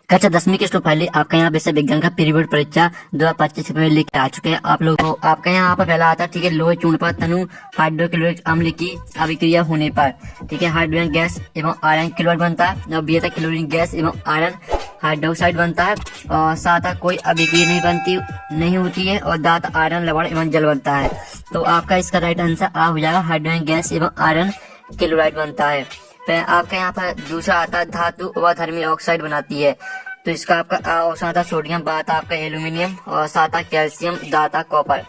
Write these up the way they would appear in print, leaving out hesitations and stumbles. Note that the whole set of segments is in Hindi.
कक्षा 10वीं के पहले आपका यहाँ विषय विज्ञान का पीरियड परीक्षा 2025 में लेके आ चुके हैं आप लोग को। आपका यहाँ पर पहला आता है, ठीक है, लोहे चूर्ण पर तनु हाइड्रोक्लोरिक अम्ल की अभिक्रिया होने पर, ठीक है, हाइड्रोजन गैस एवं आयरन क्लोराइड बनता है और बीटा क्लोरीन गैस एवं आयरन हाइड्रोक्साइड बनता है और साथ कोई अभिक्रिया नहीं होती है और दांत आयरन लवण एवं जल बनता है। तो आपका इसका राइट आंसर आ हो जाएगा, हाइड्रोजन गैस एवं आयरन क्लोराइड बनता है। फिर आपका यहाँ पर दूसरा आता है, धातु अवधर्मी ऑक्साइड बनाती है। तो इसका आपका ऑप्शन आता है सोडियम, बात आपका एल्यूमिनियम और साता कैल्शियम, दाता कॉपर।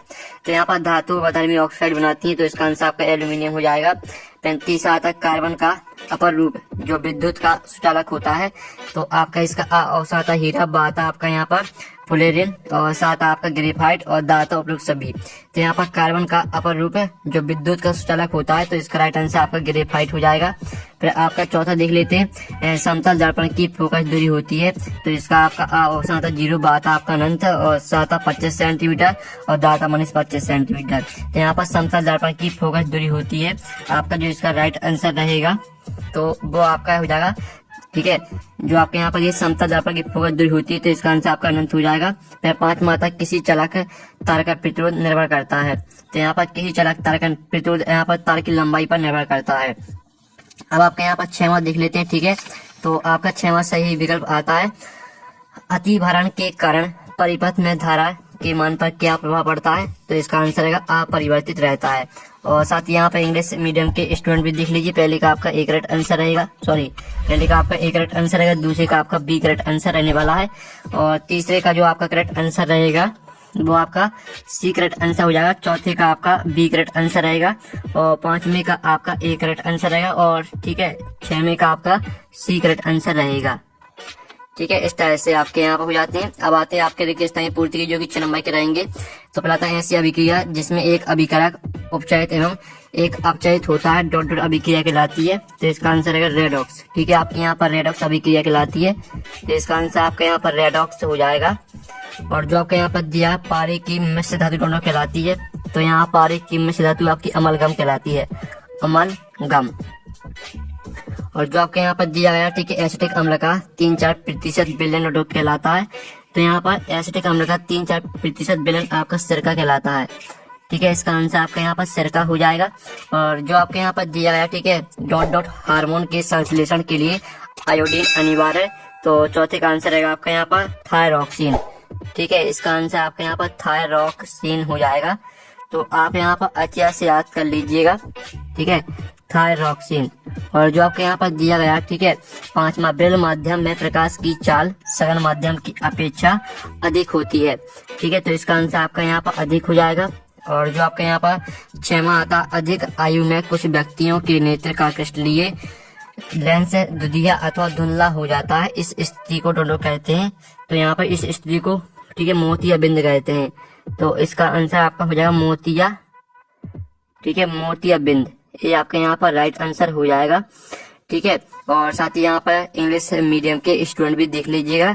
तो यहाँ पर धातु अवधर्मी ऑक्साइड बनाती है, तो इसका आंसर आपका एल्यूमिनियम हो जाएगा। 35 आता है कार्बन का अपर रूप जो विद्युत का सुचालक होता है। तो आपका इसका ऑप्शन आता है हीरा, बात आपका यहाँ पर फ्लोरीन और साथ आपका ग्रेफाइट और दाता उपयुक्त सभी। तो यहाँ पर कार्बन का अपर रूप है जो विद्युत का सुचालक होता है, तो इसका राइट आंसर आपका ग्रेफाइट हो जाएगा। फिर आपका चौथा देख लेते हैं, समतल दर्पण की फोकस दूरी होती है। तो इसका आपका ऑप्शन आता है 0, बात आपका अनंत और साता 25 सेंटीमीटर और दाता -25 सेंटीमीटर। तो यहाँ पर समतल दर्पण की फोकस दूरी होती है। आपका जो इसका राइट आंसर रहेगा तो वो आपका हो जाएगा, ठीक है, जो आपके यहाँ पर ये समतल दर्पण की फोकस दूरी होती है, तो इसका आंसर आपका अनंत हो जाएगा। फिर 5 मात्रा किसी चालक तार का प्रतिरोध निर्भर करता है। तो यहाँ पर किसी चालक तार का प्रतिरोध यहाँ पर तार की लंबाई पर निर्भर करता है। अब आपके यहाँ पर 6वां देख लेते हैं, ठीक है। तो आपका 6वां सही विकल्प आता है, अतिभारण के कारण परिपथ में धारा के मान पर क्या प्रभाव पड़ता है। तो इसका आंसर रहेगा अपरिवर्तित रहता है। और साथ ही यहाँ पर इंग्लिश मीडियम के स्टूडेंट भी देख लीजिए, पहले का आपका ए करेक्ट आंसर रहेगा, पहले का आपका ए करेक्ट आंसर रहेगा, दूसरे का आपका बी करेक्ट आंसर रहने वाला है और तीसरे का जो आपका करेक्ट आंसर रहेगा वो आपका सी करेक्ट आंसर हो जाएगा, चौथे का आपका बी करेक्ट आंसर रहेगा और 5वें का आपका ए करेक्ट आंसर रहेगा और ठीक है 6वें का आपका सी करेक्ट आंसर रहेगा। ठीक है, इस तरह से आपके यहाँ पर हो जाते हैं। अब आते हैं आपके रिक्त स्थान पूर्ति की, जो कि 6 नंबर के रहेंगे। तो पहला था ऐसी अभिक्रिया जिसमें एक अभिकारक उपचयित एवं एक अपचयित होता है, डॉट डॉट अभिक्रिया कहलाती है। तो इसका आंसर रहेगा रेडॉक्स। ठीक है, आपके यहाँ पर रेडॉक्स अभिक्रिया कहलाती है, तो इसका आंसर आपके यहाँ पर रेडॉक्स हो जाएगा। और जो आपके यहाँ पर दिया पारे की मिश्र धातु डॉट कहलाती है, तो यहाँ पारे की मिश्र धातु आपकी अमलगम कहलाती है, अमलगम। और जो आपके यहाँ पर दिया गया, ठीक है, एसिटिक अम्ल का 3-4% विलयन डोट कहलाता है। तो यहाँ पर एसिटिक अम्ल का 3-4% विलयन आपका सिरका कहलाता है। ठीक है, इसका आंसर आपका यहाँ पर सिरका हो जाएगा। और जो आपके यहाँ पर दिया गया, ठीक है, डॉट डॉट हार्मोन के संश्लेषण के लिए आयोडीन अनिवार्य है, तो चौथे का आंसर रहेगा आपका यहाँ पर थायरॉक्सिन। ठीक है, इसका आंसर आपके यहाँ पर थायरॉक्सिन हो जाएगा। तो आप यहाँ पर अच्छे से याद कर लीजिएगा, ठीक है, थायरॉक्सिन। और जो आपके यहाँ पर दिया गया, ठीक है, 5वां ब्रेल माध्यम में प्रकाश की चाल सघन माध्यम की अपेक्षा अधिक होती है। ठीक है, तो इसका आंसर आपका यहाँ पर अधिक हो जाएगा। और जो आपके यहाँ पर 6वां आता, अधिक आयु में कुछ व्यक्तियों के नेत्र का क्रिस्टलीय लेंस दुधिया अथवा धुंधला हो जाता है, इस स्थिति को डोडो कहते हैं। तो यहाँ पर इस स्थिति को, ठीक है, मोतिया बिंद कहते हैं। तो इसका आंसर आपका हो जाएगा मोतिया, ठीक है, मोतिया बिंद, ये आपका यहाँ पर राइट आंसर हो जाएगा। ठीक है, और साथ ही यहाँ पर इंग्लिश मीडियम के स्टूडेंट भी देख लीजिएगा।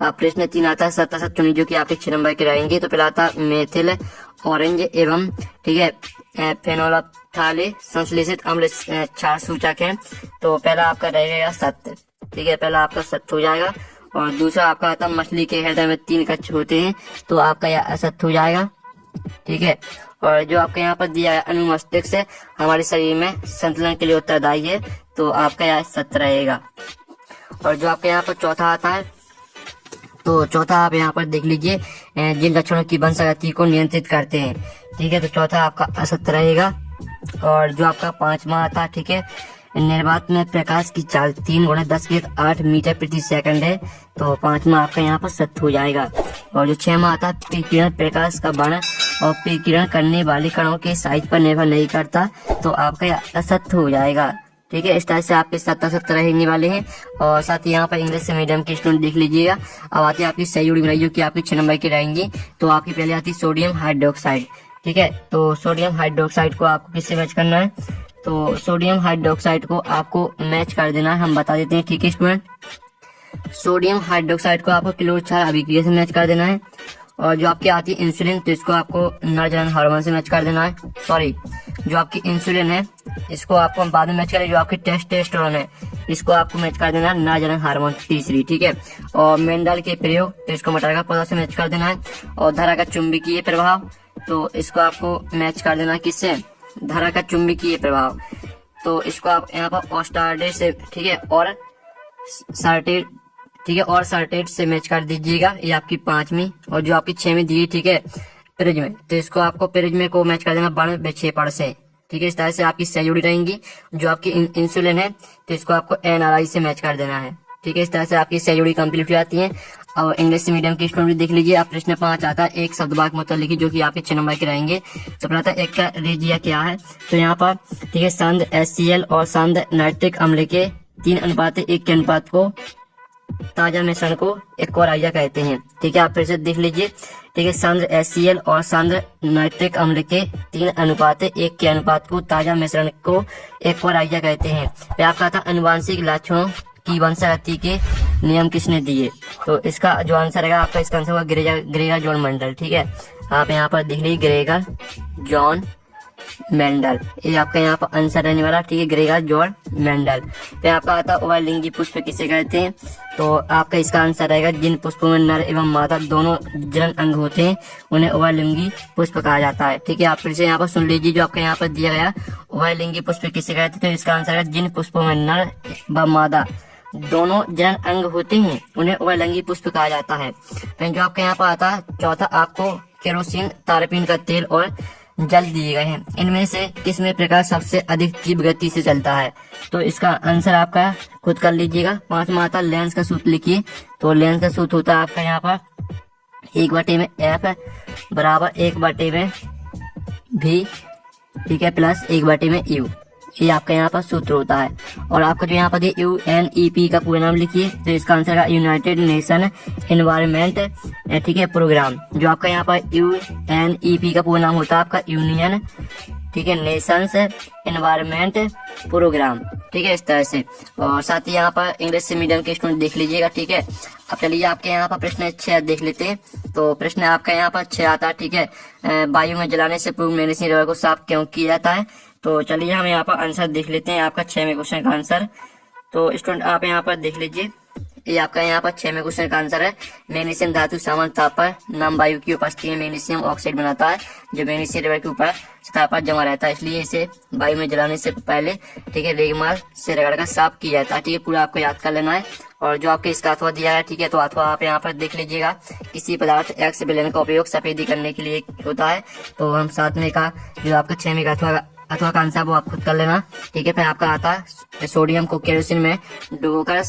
प्रश्न 3 आता है, सत्ता सब चुनी, जो कि आपके 6 नंबर के रहेंगे। तो पहला आता मेथिल ऑरेंज एवं, ठीक है, फेनोल्फथालीन संश्लेषित अम्ल क्षार सूचक है। तो पहला आपका रहेगा सत्य। ठीक है, पहला आपका सत्य हो जाएगा। और दूसरा आपका आता मछली के हृदय में 3 कक्ष होते हैं, तो आपका यह असत्य हो जाएगा। ठीक है, और जो आपके यहाँ पर दिया है अनुमस्तिष्क हमारे शरीर में संतुलन के लिए उत्तरदायी है, तो आपका यह सत्य रहेगा। और जो आपके यहाँ पर चौथा आता है, तो चौथा आप यहाँ पर देख लीजिए, जिन लक्षणों की वंशगति को नियंत्रित करते हैं। ठीक है, तो चौथा आपका असत्य रहेगा। और जो आपका 5वां आता है, ठीक है, निर्वात में प्रकाश की चाल 3×10⁸ मीटर प्रति सेकंड है, तो 5वां आपका यहाँ पर सत्य हो जाएगा। और जो 6वां आता है, विकिरण प्रकाश का बाण और विकिरण करने वाले कणों के साइज पर निर्भर नहीं करता, तो आपका यह असत्य हो जाएगा। ठीक है, इस तरह से आपके 7 रहने वाले हैं। और साथ ही यहाँ पर इंग्लिश मीडियम के स्टूडेंट देख लीजिएगा। अब आती है आपकी सही जोड़ी बनाई, जो कि आपकी 6 नंबर की रहेंगी। तो आपकी पहले आती है सोडियम हाइड्रोक्साइड। ठीक है, तो सोडियम हाइड्रोक्साइड को आपको किससे मैच करना है, तो सोडियम हाइड्रोक्साइड को आपको मैच कर देना है, हम बता देते हैं। ठीक है स्टूडेंट, सोडियम हाइड्रोक्साइड को आपको क्लोरो क्षार अभिक्रिया से मैच कर देना है। और जो आपकी आती है इंसुलिन, तो इसको आपको नर जनन हार्मोन से मैच कर देना है, जो आपकी इंसुलिन है इसको आपको बाद में मैच करें, जो आपकी टेस्टोस्टेरोन है इसको आपको मैच कर देना है नरजनन हार्मोन तीसरी, ठीक है। और मेंडल के प्रयोग तो इसको मटर का पौधा से मैच कर देना है। और धारा का चुंबकीय प्रभाव तो इसको आपको मैच कर देना है किससे, धारा का चुंबकीय प्रभाव तो इसको आप यहाँ पर ऑस्टार्डेट से, ठीक है, और सार्टेट, ठीक है, और सार्टेट से मैच कर दीजिएगा। ये आपकी 5वीं और जो आपकी 6वीं दी, ठीक है, प्रिज्म तो इसको आपको प्रिज्म को मैच कर देना बण विक्षेपण से, ठीक है। इस तरह से आपकी सही जुड़ी रहेंगी। जो आपकी इंसुलिन है तो इसको आपको NRI से मैच कर देना है, ठीक है। इस तरह से आपकी सही जुड़ी कंप्लीट हो जाती है। और इंग्लिश मीडियम की स्टूडेंट देख लीजिए, आप प्रश्न 5 आता है एक शब्द वाक्य मतलब लिखिए जो कि आपके 6 नंबर के रहेंगे। तो पहला एक का रेजिया क्या है, तो यहाँ पर, ठीक है, सांद्र HCl और सांद्र नाइट्रिक अम्ल के 3:1 के अनुपात को ताजा मिश्रण को एक्वाराइजा कहते हैं, ठीक है। आप फिर से देख लीजिए, ठीक है, सांद्र HCl और सांद्र नाइट्रिक अम्ल के 3:1 के अनुपात को ताजा मिश्रण को एक्वाराइजा कहते हैं। फिर आपका था अनुवांशिक लक्षणों की वंशागति के नियम किसने दिए, तो इसका जो आंसर है आपका, इसका आंसर होगा ग्रेगर जॉन मेंडल, ठीक है। आप यहाँ पर देख लीजिए ग्रेगर जॉन मेंडल, ये आपका यहाँ पर आंसर रहने वाला, ठीक है, ग्रेगर जॉन मेंडल। फिर आपका आता है उभयलिंगी पुष्प किसे कहते हैं, तो आपका इसका आंसर रहेगा जिन पुष्पों में नर एवं मादा दोनों जनन अंग होते हैं उन्हें उभयलिंगी पुष्प कहा जाता है, ठीक है। आप फिर से यहाँ पर सुन लीजिए जो आपका यहाँ पर दिया गया उभयलिंगी पुष्प किसे कहते हैं, तो इसका आंसर है जिन पुष्पों में नर व मादा दोनों जनन अंग होते हैं उन्हें उभयलिंगी पुष्प कहा जाता है। फिर जो आपके यहाँ पर आता है चौथा, आपको केरोसिन, तारपीन का तेल और जल दिए गए हैं, इनमें से किसमें प्रकाश सबसे अधिक तीव्र गति से चलता है, तो इसका आंसर आपका खुद कर लीजिएगा। 5वां आता लेंस का सूत्र लिखिए, तो लेंस का सूत्र होता है आपका यहाँ पर 1/F बराबर 1/V, ठीक है, प्लस 1/U, ये आपका यहाँ पर सूत्र होता है। और आपका जो यहाँ पर UNEP का पूरा नाम लिखिए, तो इसका आंसर है यूनाइटेड नेशन एनवायरमेंट, ठीक है, प्रोग्राम। जो आपका यहाँ पर UNEP का पूरा नाम होता है आपका यूनियन, ठीक है, नेशंस एनवायरमेंट प्रोग्राम, ठीक है, इस तरह से। और साथ ही यहाँ पर इंग्लिश मीडियम के स्टूडेंट देख लीजिएगा, ठीक है। अब चलिए आपके यहाँ पर प्रश्न 6 देख लेते हैं। तो प्रश्न आपका यहाँ पर 6 आता है, ठीक है, वायु में जलाने से पूर्व मेग्नीशियम रबर को साफ क्यों किया जाता है, तो चलिए हम यहाँ पर आंसर देख लेते हैं आपका 6वें क्वेश्चन का आंसर। तो स्टूडेंट आप यहाँ पर देख लीजिए, ये आपका यहाँ पर 6वें क्वेश्चन का आंसर है। मैग्नीशियम धातु सामान्य ताप पर नम वायु की उपस्थिति में मैग्नीशियम ऑक्साइड बनाता है जो मैग्नीशियम रबर के ऊपर सतह पर जमा रहता है, इसलिए इसे वायु में जलाने से पहले, ठीक है, रेगमाल से रगड़कर साफ किया जाता है, ठीक है। पूरा आपको याद कर लेना है। और जो आपके इसका अथवा दिया है, ठीक है, तो अथवा आप यहाँ पर देख लीजिएगा, किसी पदार्थ एक्स विलयन का उपयोग सफेदी करने के लिए होता है। तो हम 7वें का जो आपका 6वें का अथवा का आंसर वो आप खुद कर लेना, ठीक है। फिर आपका आता है सोडियम को केरोसिन में डुबोकर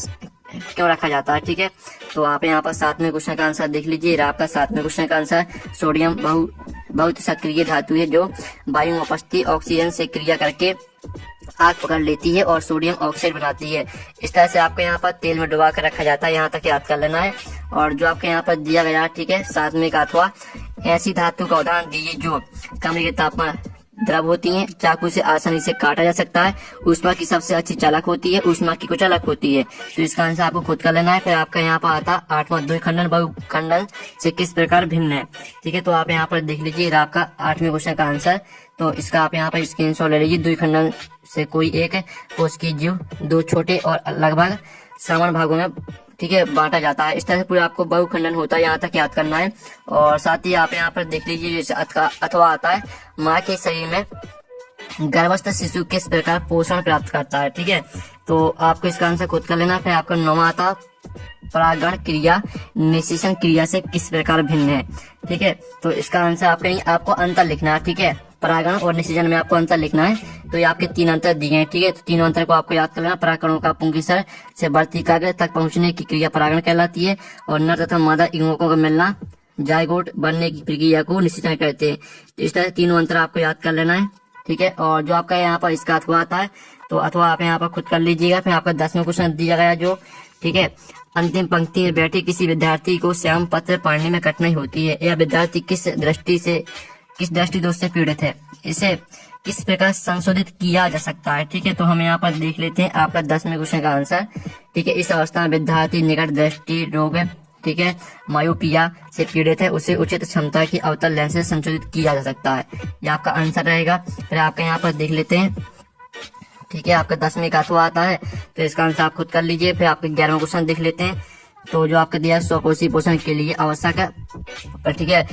क्यों रखा जाता है, ठीक है। तो आप यहाँ पर 7वें क्वेश्चन का आंसर देख लीजिए। आपका 7वें क्वेश्चन का आंसर, सोडियम बहुत सक्रिय धातु है जो वायु में उपस्थित ऑक्सीजन से क्रिया करके आग पकड़ लेती है और सोडियम ऑक्साइड बनाती है। इस तरह से आपको यहाँ पर तेल में डुबा कर रखा जाता है, यहाँ तक याद कर लेना है। और जो आपके यहाँ पर दिया गया, ठीक है, 7वें का अथवा ऐसी धातु का उदाहरण दीजिए जो कमरे के तापमान द्रव होती हैं, चाकू से आसानी से काटा जा सकता है, ऊष्मा की सबसे अच्छी चालक होती है, ऊष्मा की कुचालक होती है। तो इसका आंसर आपको खुद कर लेना है। फिर आपका यहाँ पर आता 8वां द्विखंडन बहुखंडन से किस प्रकार भिन्न है, ठीक है। तो आप यहाँ पर देख लीजिए आपका 8वें क्वेश्चन का आंसर। तो इसका आप यहाँ पर स्क्रीनशॉट ले लीजिए। द्विखंडन से कोई एक कोशिकीय जीव 2 छोटे और लगभग समान भागों में, ठीक है, बांटा जाता है। इस तरह से पूरा आपको बहुखंडन होता है, यहाँ तक याद करना है। और साथ ही आप यहाँ पर देख लीजिए जैसे अथवा आता है, माँ के शरीर में गर्भस्थ शिशु किस प्रकार पोषण प्राप्त करता है, ठीक है। तो आपको इसका आंसर खुद कर लेना। फिर आपका 9वां आता परागण क्रिया निषेचन क्रिया से किस प्रकार भिन्न है, ठीक है। तो इसका आंसर आपको अंतर लिखना है, ठीक है। परागण और निषेचन में आपको अंतर लिखना है। तो ये आपके 3 अंतर दिए हैं, ठीक है। तो 3 अंतर को आपको याद कर लेना। परागकणों का पुंकेसर से बढ़ती कागज तक पहुंचने की क्रिया परागण कहलाती है और नर तथा मादा युग्मकों का मिलना जायगोट बनने की प्रक्रिया को निषेचन कहते हैं। तो इस तरह 3 अंतर आपको याद कर लेना है, ठीक है। और जो आपका यहाँ पर इसका अथवा आता है, तो अथवा आप यहाँ पर खुद कर लीजिएगा। फिर आपका 10वां क्वेश्चन दिया गया जो, ठीक है, अंतिम पंक्ति में बैठे किसी विद्यार्थी को श्याम पत्र पढ़ने में कठिनाई होती है, यह विद्यार्थी किस दृष्टि दोष से पीड़ित है, इसे किस प्रकार संशोधित किया जा सकता है, ठीक है। तो हम यहाँ पर देख लेते हैं आपका 10वें क्वेश्चन का आंसर, ठीक है। इस अवस्था में विद्यार्थी निकट दृष्टि रोग ठीक है, मायोपिया से पीड़ित है उसे उचित क्षमता की अवतल लेंस से संशोधित किया जा सकता है। ये आपका आंसर रहेगा। फिर आपका यहाँ पर देख लेते हैं, ठीक है, आपका 10वें का अथवा आता है, तो इसका आंसर आप खुद कर लीजिए। फिर आपका 11वां क्वेश्चन देख लेते हैं। तो जो आपका दिया है स्वपोषी पोषण के लिए आवश्यक है, ठीक है,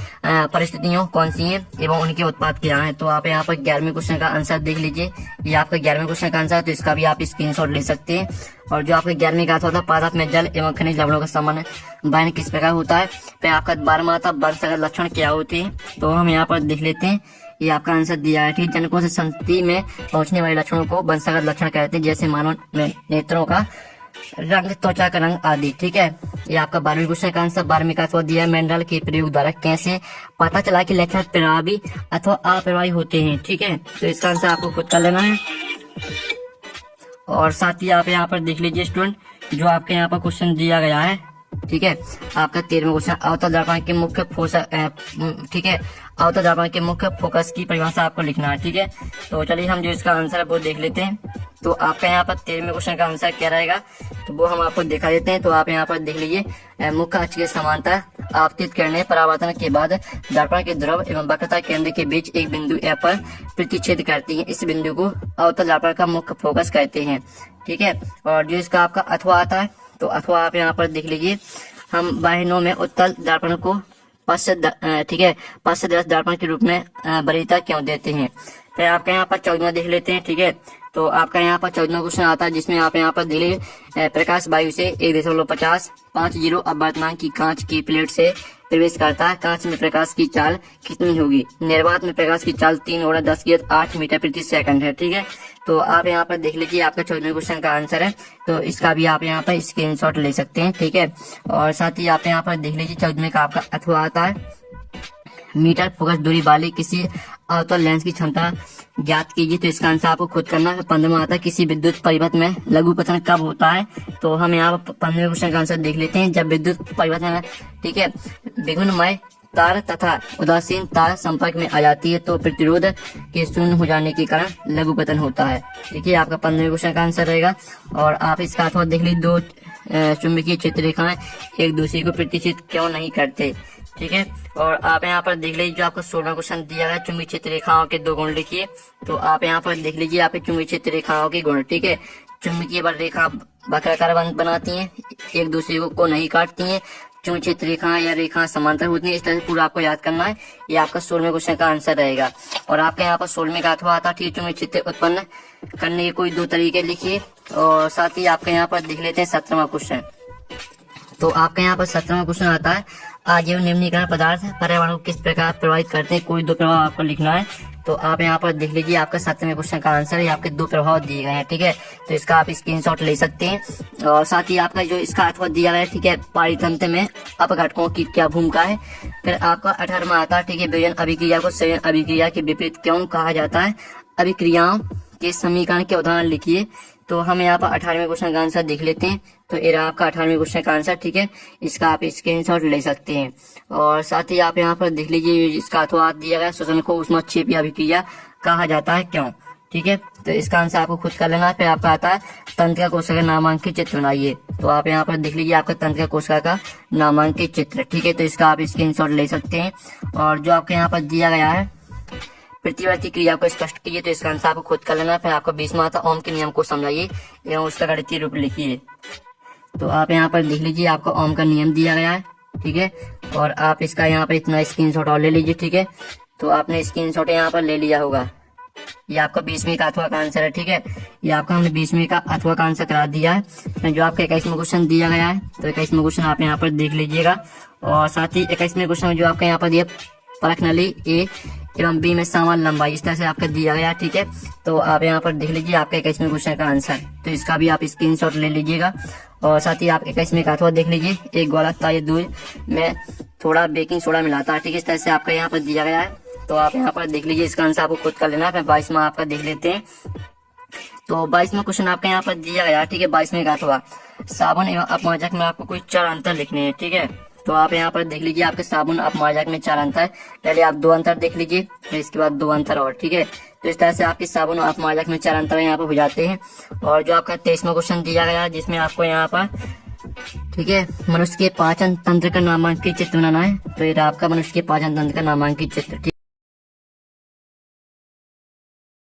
परिस्थितियों कौन सी हैं एवं उनके उत्पाद क्या हैं। तो आप यहाँ पर 11वें क्वेश्चन का आंसर देख लीजिए। ये आपका 11वें क्वेश्चन का आंसर है, तो इसका भी आप स्क्रीनशॉट ले सकते हैं। और जो आपका 11वें का आता था, पदार्थ में जल एवं खनिज लवणों का सामान्य बहन किस प्रकार होता है। फिर आपका 12वां आता वंशगत लक्षण क्या होते हैं। तो हम यहाँ पर देख लेते हैं। ये आपका आंसर दिया है, ठीक, जनकों से संतति में पहुंचने वाले लक्षणों को वंशगत लक्षण कहते हैं, जैसे मानव नेत्रों का रंग, त्वचा का रंग आदि, ठीक है। ये आपका 12वें क्वेश्चन का आंसर 12वें का अथवा दिया है, मेंडल के प्रयोग द्वारा कैसे पता चला कि लक्षण प्रभावी अथवा अप्रभावी होते हैं, ठीक है। तो इसका आंसर आपको खुद कर लेना है। और साथ ही आप यहाँ पर देख लीजिए स्टूडेंट, जो आपके यहाँ पर क्वेश्चन दिया गया है, ठीक है, आपका 13वां क्वेश्चन अवतल दर्पण के मुख्य ठीक है, अवतल दर्पण के मुख्य फोकस की परिभाषा आपको लिखना है, ठीक है। तो चलिए हम जो इसका आंसर है वो देख लेते हैं। तो आपका यहाँ पर 13वें क्वेश्चन का आंसर क्या रहेगा, तो वो हम आपको दिखा देते हैं। तो आप यहाँ पर देख लीजिए, मुख्य अक्ष के समांतर आपतित करने परावर्तन के बाद दर्पण के ध्रुव एवं वक्रता केंद्र के बीच एक बिंदु ए पर प्रतिच्छेद करती है। इस बिंदु को अवतल दर्पण का मुख्य फोकस कहते हैं, ठीक है। और जो इसका आपका अथवा आता है, तो अथवा आप यहाँ पर देख लीजिए, हम वाहिनियों में उत्तल दर्पण को ठीक है, पश्च दर्पण के रूप में वरीयता क्यों देते हैं। फिर आपका यहाँ पर 14वां देख लेते हैं, ठीक है। तो आपका यहाँ पर 14वां क्वेश्चन आता है, जिसमें आप यहाँ पर दिले प्रकाश वायु से 1.50 अपवर्तनांक की कांच की प्लेट से प्रवेश करता है। कांच में प्रकाश की चाल कितनी होगी। निर्वात में प्रकाश की चाल 3/10⁸ मीटर प्रति सेकंड है, ठीक है। तो आप यहाँ पर देख लीजिए, आपका 14वें क्वेश्चन का आंसर है। तो इसका भी आप यहाँ पर स्क्रीनशॉट ले सकते हैं, ठीक है। और साथ ही आप यहाँ पर देख लीजिए, 14वें का आपका अथवा आता है, मीटर फोकस दूरी वाले किसी अवतल लेंस की क्षमता ज्ञात कीजिए। तो इसका आंसर आपको खुद करना है। 15वां आता है, किसी विद्युत परिपथ में लघु पतन कब होता है। तो हम यहाँ पर 15वें क्वेश्चन का आंसर देख लेते हैं। जब विद्युत परिपथ में, ठीक है, विघुनमय तार तथा उदासीन तार संपर्क में आ जाती है, तो प्रतिरोध के शून्य हो जाने के कारण लघु पतन होता है, ठीक है। आपका 15वें क्वेश्चन का आंसर रहेगा। और आप इसका अथवा देख लीजिए, दो चुंबकीय क्षेत्र रेखाएं एक दूसरे को प्रतिच्छेद क्यों नहीं करते, ठीक है। और आप यहाँ पर देख लीजिए, जो आपको 16वां क्वेश्चन दिया गया, चुंबकीय क्षेत्र रेखाओं के 2 गुण लिखिए। तो आप यहाँ पर देख लीजिए, आपके चुंबकीय क्षेत्र रेखाओं के गुण, ठीक है। चुंबकीय बल रेखा वक्राकार बनाती हैं, एक दूसरे को नहीं काटती हैं। चुंबकीय क्षेत्र रेखा या रेखा समांतर होती है। इस तरह से पूरा आपको याद करना है। ये आपका 16वें क्वेश्चन का आंसर रहेगा। और आपके यहाँ पर 16वें का अथवा आता है, ठीक है, चुंबकीय क्षेत्र उत्पन्न करने के कोई 2 तरीके लिखिए। और साथ ही आपके यहाँ पर देख लेते हैं 17वां क्वेश्चन। तो आपके यहाँ पर 17वां क्वेश्चन आता है, आजीवन निम्नीकरण पदार्थ पर्यावरण को किस प्रकार प्रभावित करते हैं। कोई 2 प्रभाव आपको लिखना है। तो आप यहाँ पर देख लीजिए, आपका 17वें क्वेश्चन का आंसर है। आपके 2 प्रभाव दिए गए हैं, ठीक है। तो इसका आप स्क्रीनशॉट ले सकते हैं। और साथ ही आपका जो इसका अथवा दिया गया है, ठीक है, पारितंत्र में अपघटकों की क्या भूमिका है। फिर आपका 18वां आता है, ठीक है, विभजन अभिक्रिया को संयोजन अभिक्रिया के विपरीत क्यों कहा जाता है। अभिक्रियाओं के समीकरण के उदाहरण लिखिए। तो हम यहाँ पर 18वें क्वेश्चन का आंसर देख लेते हैं। तो ये रहा आपका 18वें क्वेश्चन का आंसर, ठीक है। इसका आप स्क्रीनशॉट ले सकते हैं। और साथ ही आप यहाँ पर देख लीजिए, इसका अथवा दिया गया, श्वसन को ऊष्माक्षेपी अभिक्रिया कहा जाता है क्यों, ठीक है। तो इसका आंसर आपको खुद कर लेना है। फिर आपका आता है तंत्रिका कोशिका नामांकित चित्र बनाइए। तो आप यहाँ पर देख लीजिए, आपका तंत्रिका कोशिका का नामांकित चित्र, ठीक है। तो इसका आप स्क्रीनशॉट ले सकते हैं। और जो आपके यहाँ पर दिया गया है, प्रतिवर्ती क्रिया को स्पष्ट कीजिए। तो इसका आंसर आपको खुद कर लेना है। फिर आपका 20वां आता है, ओम के नियम को समझाइए एवं उसका गणितीय रूप लिखिए। तो आप यहाँ पर देख लीजिए, आपको ओम का नियम दिया गया है, ठीक है। और आप इसका यहाँ पर इतना स्क्रीनशॉट और ले लीजिए, ठीक है। तो आपने स्क्रीनशॉट यहाँ पर ले लिया होगा। ये आपका 20वें का अथवा का आंसर है, ठीक है। ये आपका हमने 20वें का अथवा का आंसर करा दिया है। जो आपका 21वां क्वेश्चन दिया गया है, तो 21वां क्वेश्चन आप यहाँ पर देख लीजिएगा। और साथ ही 21वें क्वेश्चन में जो आपका यहाँ पर दिया, परख नली ए एवं बी में समान लंबाई, इस तरह से आपका दिया गया, ठीक है। तो आप यहाँ पर देख लीजिए, आपका 21वें क्वेश्चन का आंसर। तो इसका भी आप स्क्रीनशॉट ले लीजिएगा। और साथ ही आप 21वें का अथवा देख लीजिए, एक गोला ताजे दूध में थोड़ा बेकिंग सोडा मिलाता है, ठीक है। इस तरह से आपका यहाँ पर दिया गया है। तो आप यहाँ पर देख लीजिए, इसका आंसर आपको खुद कर लेना है। 22वां आपका देख लेते हैं। तो 22वां क्वेश्चन आपका यहाँ पर दिया गया, ठीक है। 22वें का अथवा, साबुन एवं अपमार्जक में आपको कोई 4 अंतर लिखने हैं, ठीक है। तो आप यहाँ पर देख लीजिए, आपके साबुन अपमार्जक में 4 अंतर। पहले आप 2 अंतर देख लीजिए, फिर इसके बाद 2 अंतर और, ठीक है। तो इस तरह से आपके साबुन और अपमार्जक में 4 अंतर यहाँ पर हो जाते हैं। और जो आपका 23वां क्वेश्चन दिया गया, जिसमें आपको यहाँ पर, ठीक है। मनुष्य के पाचन तंत्र का नामांकित चित्र बनाना है, तो ये आपका मनुष्य के पाचन तंत्र का नामांकित चित्र। ठीक